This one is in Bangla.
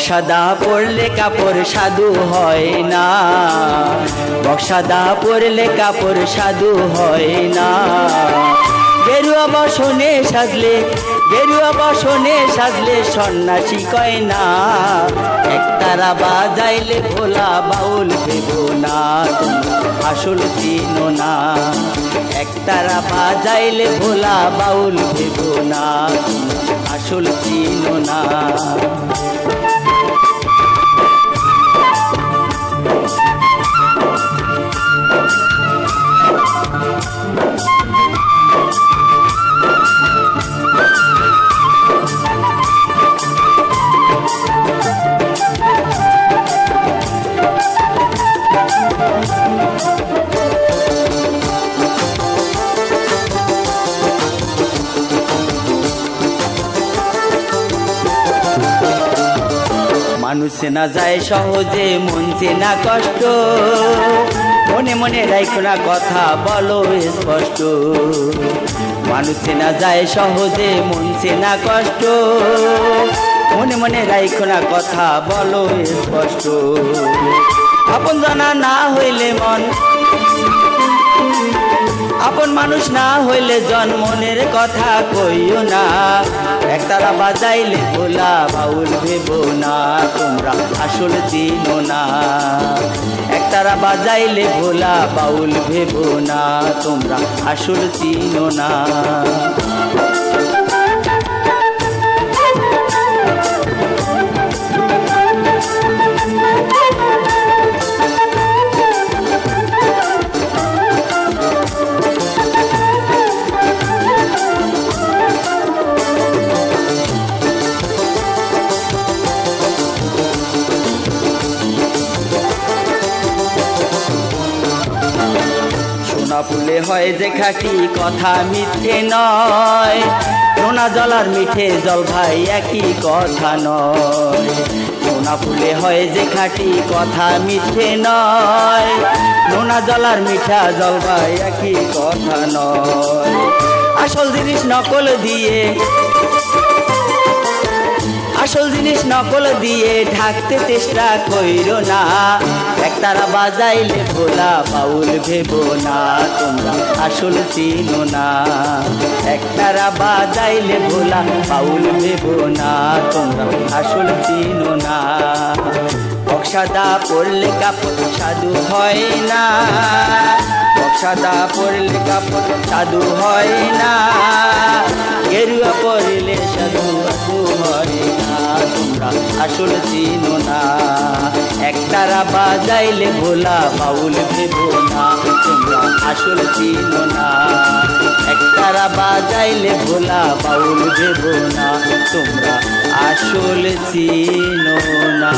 বক্সাদা পরলে কাপড় সাধু হয় না, বক্সাদা পরলে কাপড় সাধু হয় না। গেরুয়া বসনে সাজলে, গেরুয়া বসনে সাজলে সন্ন্যাসী কয় না। একতারা বাজাইলে ভোলা বাউল ভেবো না, আসল চিনো না। একতারা বাজাইলে ভোলা বাউল ভেবো না, আসল চিনো না। মানুষ চেনা যায় সহজে, মন চেনা কষ্ট। মনে মনে রাখো না কথা বলো স্পষ্ট। মানুষ চেনা যায় সহজে, মন চেনা কষ্ট। মনে মনে রাখো না কথা বলো স্পষ্ট। আপন জানা না হইলে মন, আপন মানুষ না হইলে জন মনের কথা কইও না। একতারা বাজাইলে ভোলা বাউল ভেবো না, তোমরা আসল চিনো না। একতারা বাজাইলে ভোলা বাউল ভেবো না, তোমরা আসল চিনো না। ফুলে হয় যে খাঁটি কথা মিথ্যে নয়, নোনা জলার মিঠে জল ভাই একই কথা নয়। নোনা ফুলে হয় যে খাঁটি কথা মিথ্যে নয়, নোনা জলার মিঠা জল ভাই একই কথা নয়। আসল জিনিস নকল দিয়ে, আসল জিনিস নকল দিয়ে ঢাকতে চেষ্টা কইরো না। একতারা বাজাইলে ভোলা বাউল ভেবো না, তোমরা আসল চিনো না। একতারা বাজাইলে ভোলা বাউল ভেবো না, তোমরা আসল চিনো না। বক্সাদা পরলে কাপড় সাধু হয় না, বক্সাদা পরলে কাপড় সাধু হয় না। গেরুয়া পরলে সাধু হয় না, তোমরা আসল চিনো না। একতারা বাজাইলে ভোলা বাউল ভেবো না, তোমরা আসল চিনো না। একতারা বাজাইলে ভোলা বাউল ভেবো না, তোমরা আসল চিনো না।